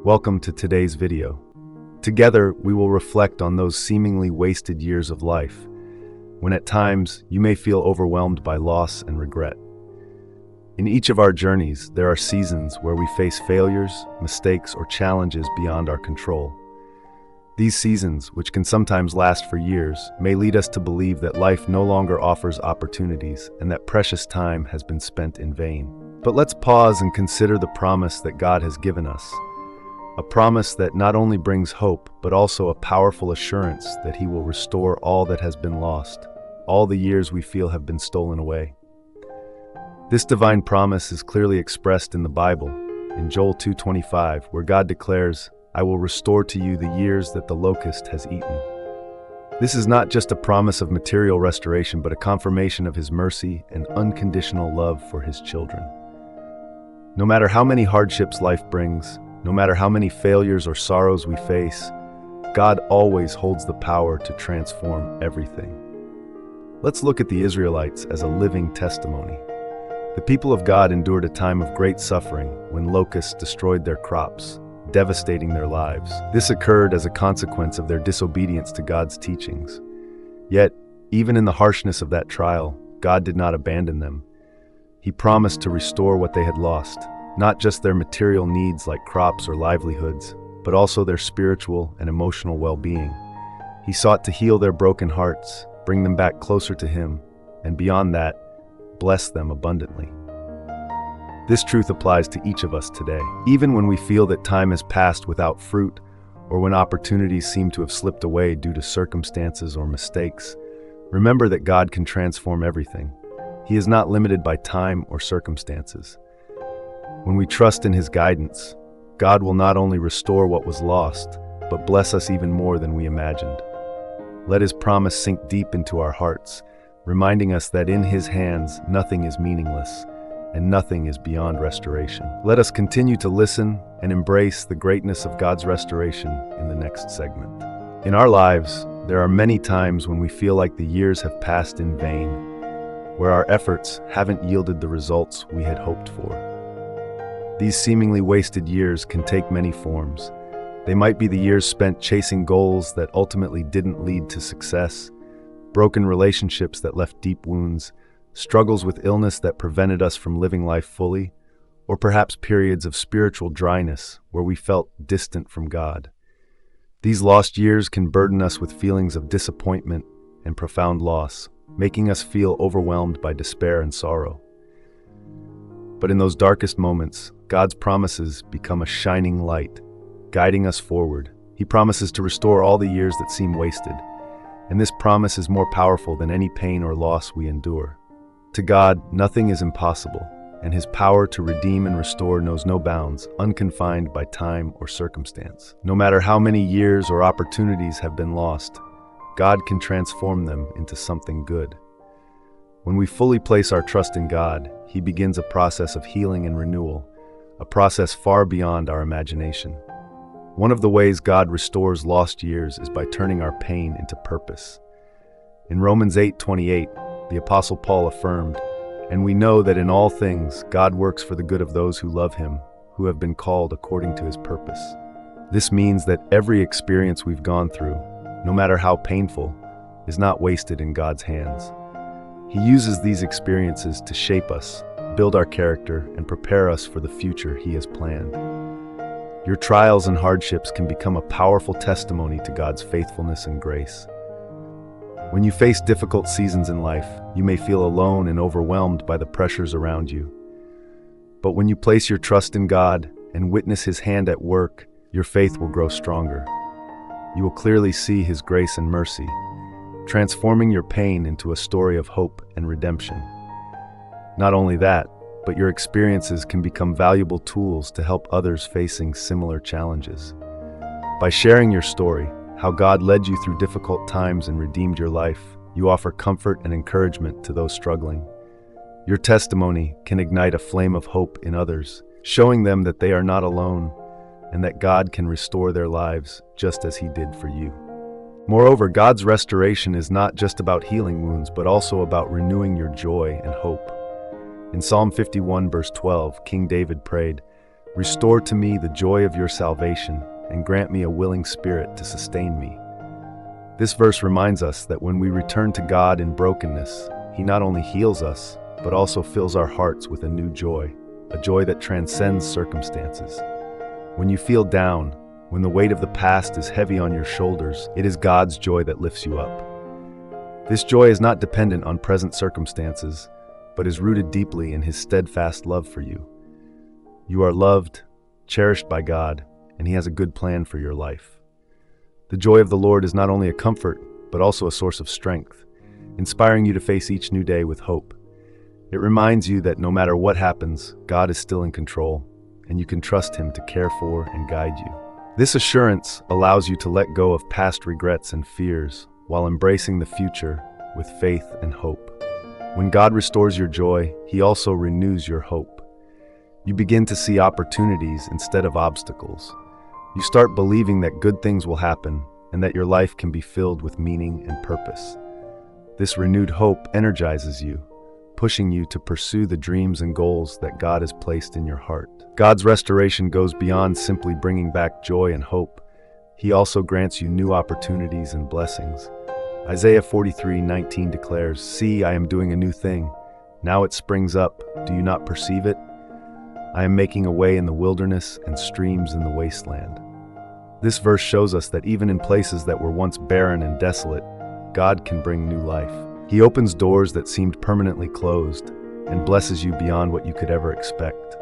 Welcome to today's video. Together, we will reflect on those seemingly wasted years of life, when at times you may feel overwhelmed by loss and regret. In each of our journeys, there are seasons where we face failures, mistakes, or challenges beyond our control. These seasons, which can sometimes last for years, may lead us to believe that life no longer offers opportunities and that precious time has been spent in vain. But let's pause and consider the promise that God has given us. A promise that not only brings hope, but also a powerful assurance that He will restore all that has been lost, all the years we feel have been stolen away. This divine promise is clearly expressed in the Bible, in Joel 2:25, where God declares, "I will restore to you the years that the locust has eaten." This is not just a promise of material restoration, but a confirmation of His mercy and unconditional love for His children. No matter how many hardships life brings, no matter how many failures or sorrows we face, God always holds the power to transform everything. Let's look at the Israelites as a living testimony. The people of God endured a time of great suffering when locusts destroyed their crops, devastating their lives. This occurred as a consequence of their disobedience to God's teachings. Yet, even in the harshness of that trial, God did not abandon them. He promised to restore what they had lost, not just their material needs like crops or livelihoods, but also their spiritual and emotional well-being. He sought to heal their broken hearts, bring them back closer to Him, and beyond that, bless them abundantly. This truth applies to each of us today. Even when we feel that time has passed without fruit, or when opportunities seem to have slipped away due to circumstances or mistakes, remember that God can transform everything. He is not limited by time or circumstances. When we trust in His guidance, God will not only restore what was lost, but bless us even more than we imagined. Let His promise sink deep into our hearts, reminding us that in His hands nothing is meaningless, and nothing is beyond restoration. Let us continue to listen and embrace the greatness of God's restoration in the next segment. In our lives, there are many times when we feel like the years have passed in vain, where our efforts haven't yielded the results we had hoped for. These seemingly wasted years can take many forms. They might be the years spent chasing goals that ultimately didn't lead to success, broken relationships that left deep wounds, struggles with illness that prevented us from living life fully, or perhaps periods of spiritual dryness where we felt distant from God. These lost years can burden us with feelings of disappointment and profound loss, making us feel overwhelmed by despair and sorrow. But in those darkest moments, God's promises become a shining light, guiding us forward. He promises to restore all the years that seem wasted, and this promise is more powerful than any pain or loss we endure. To God, nothing is impossible, and His power to redeem and restore knows no bounds, unconfined by time or circumstance. No matter how many years or opportunities have been lost, God can transform them into something good. When we fully place our trust in God, He begins a process of healing and renewal, a process far beyond our imagination. One of the ways God restores lost years is by turning our pain into purpose. In Romans 8:28, the Apostle Paul affirmed, "And we know that in all things God works for the good of those who love Him, who have been called according to His purpose." This means that every experience we've gone through, no matter how painful, is not wasted in God's hands. He uses these experiences to shape us, build our character, and prepare us for the future He has planned. Your trials and hardships can become a powerful testimony to God's faithfulness and grace. When you face difficult seasons in life, you may feel alone and overwhelmed by the pressures around you. But when you place your trust in God and witness His hand at work, your faith will grow stronger. You will clearly see His grace and mercy, transforming your pain into a story of hope and redemption. Not only that, but your experiences can become valuable tools to help others facing similar challenges. By sharing your story, how God led you through difficult times and redeemed your life, you offer comfort and encouragement to those struggling. Your testimony can ignite a flame of hope in others, showing them that they are not alone and that God can restore their lives just as He did for you. Moreover, God's restoration is not just about healing wounds, but also about renewing your joy and hope. In Psalm 51, verse 12, King David prayed, Restore to me the joy of your salvation, and grant me a willing spirit to sustain me. This verse reminds us that when we return to God in brokenness, He not only heals us, but also fills our hearts with a new joy, a joy that transcends circumstances. When you feel down, when the weight of the past is heavy on your shoulders, it is God's joy that lifts you up. This joy is not dependent on present circumstances, but is rooted deeply in His steadfast love for you. You are loved, cherished by God, and He has a good plan for your life. The joy of the Lord is not only a comfort, but also a source of strength, inspiring you to face each new day with hope. It reminds you that no matter what happens, God is still in control, and you can trust Him to care for and guide you. This assurance allows you to let go of past regrets and fears while embracing the future with faith and hope. When God restores your joy, He also renews your hope. You begin to see opportunities instead of obstacles. You start believing that good things will happen and that your life can be filled with meaning and purpose. This renewed hope energizes you, pushing you to pursue the dreams and goals that God has placed in your heart. God's restoration goes beyond simply bringing back joy and hope. He also grants you new opportunities and blessings. Isaiah 43:19 declares, "See, I am doing a new thing. Now it springs up. Do you not perceive it? I am making a way in the wilderness and streams in the wasteland." This verse shows us that even in places that were once barren and desolate, God can bring new life. He opens doors that seemed permanently closed and blesses you beyond what you could ever expect.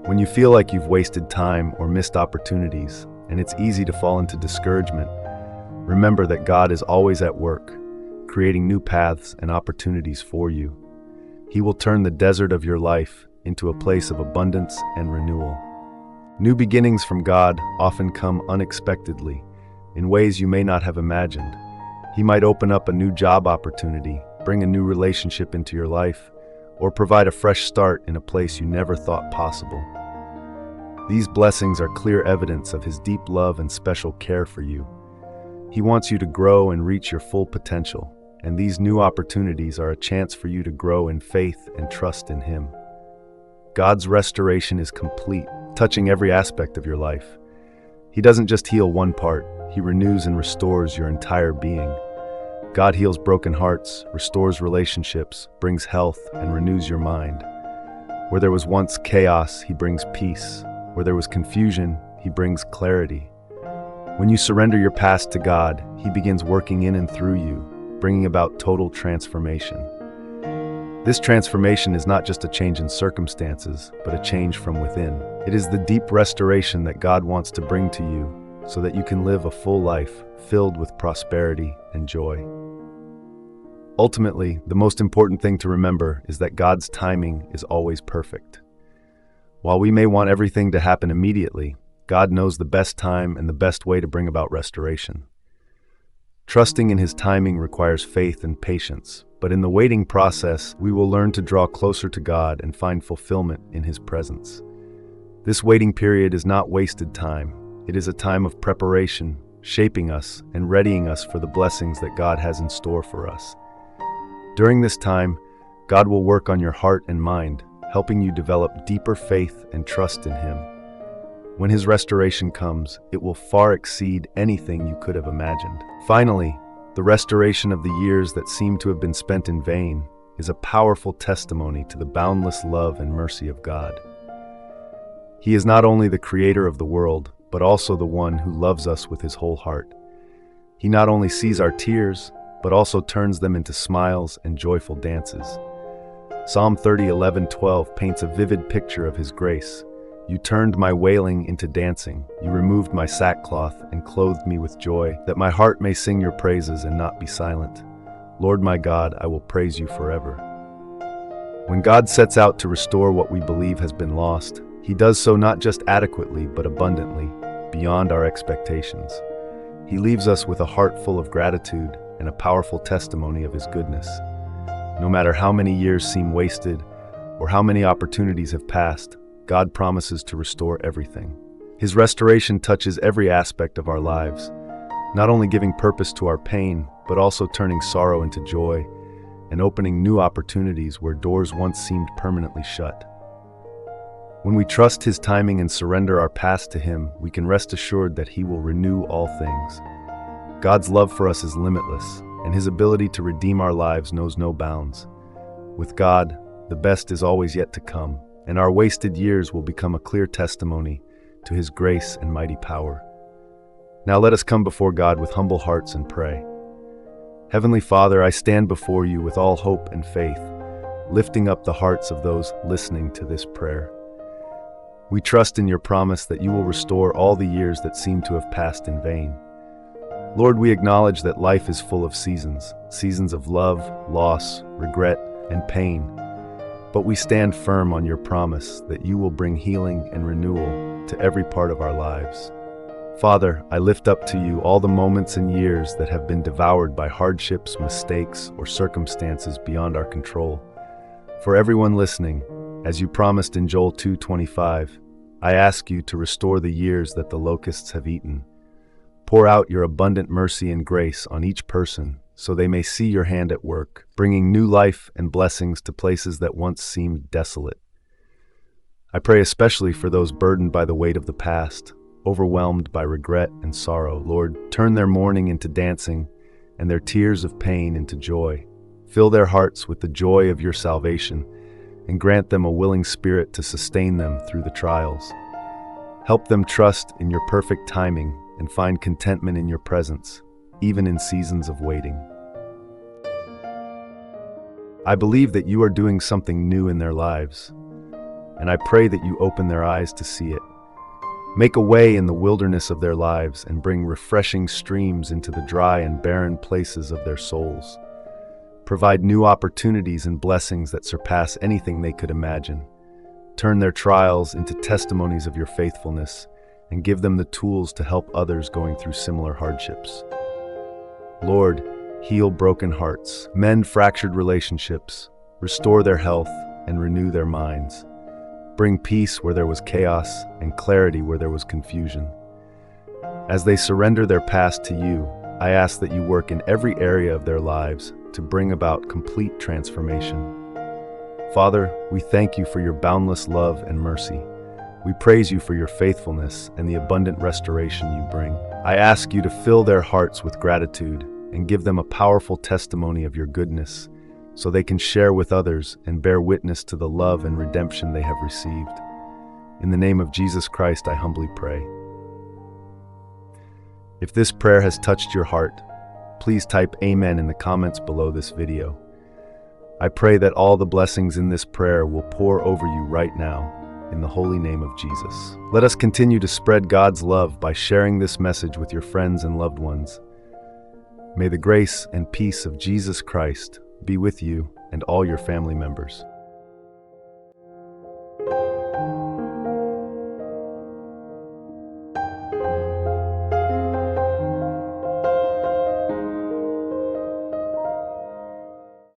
When you feel like you've wasted time or missed opportunities, and it's easy to fall into discouragement, remember that God is always at work, creating new paths and opportunities for you. He will turn the desert of your life into a place of abundance and renewal. New beginnings from God often come unexpectedly, in ways you may not have imagined. He might open up a new job opportunity, bring a new relationship into your life, or provide a fresh start in a place you never thought possible. These blessings are clear evidence of His deep love and special care for you. He wants you to grow and reach your full potential, and these new opportunities are a chance for you to grow in faith and trust in Him. God's restoration is complete, touching every aspect of your life. He doesn't just heal one part, He renews and restores your entire being. God heals broken hearts, restores relationships, brings health, and renews your mind. Where there was once chaos, He brings peace. Where there was confusion, He brings clarity. When you surrender your past to God, He begins working in and through you, bringing about total transformation. This transformation is not just a change in circumstances, but a change from within. It is the deep restoration that God wants to bring to you so that you can live a full life filled with prosperity and joy. Ultimately, the most important thing to remember is that God's timing is always perfect. While we may want everything to happen immediately, God knows the best time and the best way to bring about restoration. Trusting in His timing requires faith and patience, but in the waiting process, we will learn to draw closer to God and find fulfillment in His presence. This waiting period is not wasted time. It is a time of preparation, shaping us and readying us for the blessings that God has in store for us. During this time, God will work on your heart and mind, helping you develop deeper faith and trust in Him. When His restoration comes, it will far exceed anything you could have imagined. Finally, the restoration of the years that seem to have been spent in vain is a powerful testimony to the boundless love and mercy of God. He is not only the creator of the world, but also the one who loves us with His whole heart. He not only sees our tears, but also turns them into smiles and joyful dances. Psalm 30:11-12 paints a vivid picture of His grace. You turned my wailing into dancing. You removed my sackcloth and clothed me with joy, that my heart may sing your praises and not be silent. Lord my God, I will praise you forever. When God sets out to restore what we believe has been lost, He does so not just adequately, but abundantly, beyond our expectations. He leaves us with a heart full of gratitude and a powerful testimony of His goodness. No matter how many years seem wasted or how many opportunities have passed, God promises to restore everything. His restoration touches every aspect of our lives, not only giving purpose to our pain, but also turning sorrow into joy and opening new opportunities where doors once seemed permanently shut. When we trust His timing and surrender our past to Him, we can rest assured that He will renew all things. God's love for us is limitless, and His ability to redeem our lives knows no bounds. With God, the best is always yet to come, and our wasted years will become a clear testimony to His grace and mighty power. Now let us come before God with humble hearts and pray. Heavenly Father, I stand before you with all hope and faith, lifting up the hearts of those listening to this prayer. We trust in your promise that you will restore all the years that seem to have passed in vain. Lord, we acknowledge that life is full of seasons of love, loss, regret, and pain. But we stand firm on your promise that you will bring healing and renewal to every part of our lives. Father, I lift up to you all the moments and years that have been devoured by hardships, mistakes, or circumstances beyond our control. For everyone listening, as you promised in Joel 2:25, I ask you to restore the years that the locusts have eaten. Pour out your abundant mercy and grace on each person so they may see your hand at work, bringing new life and blessings to places that once seemed desolate. I pray especially for those burdened by the weight of the past, overwhelmed by regret and sorrow. Lord, turn their mourning into dancing and their tears of pain into joy. Fill their hearts with the joy of your salvation and grant them a willing spirit to sustain them through the trials. Help them trust in your perfect timing and find contentment in your presence, even in seasons of waiting. I believe that you are doing something new in their lives, and I pray that you open their eyes to see it. Make a way in the wilderness of their lives and bring refreshing streams into the dry and barren places of their souls. Provide new opportunities and blessings that surpass anything they could imagine. Turn their trials into testimonies of your faithfulness and give them the tools to help others going through similar hardships. Lord, heal broken hearts, mend fractured relationships, restore their health, and renew their minds. Bring peace where there was chaos and clarity where there was confusion. As they surrender their past to you, I ask that you work in every area of their lives to bring about complete transformation. Father, we thank you for your boundless love and mercy. We praise you for your faithfulness and the abundant restoration you bring. I ask you to fill their hearts with gratitude and give them a powerful testimony of your goodness, so they can share with others and bear witness to the love and redemption they have received. In the name of Jesus Christ, I humbly pray. If this prayer has touched your heart, please type Amen in the comments below this video. I pray that all the blessings in this prayer will pour over you right now, in the holy name of Jesus. Let us continue to spread God's love by sharing this message with your friends and loved ones. May the grace and peace of Jesus Christ be with you and all your family members.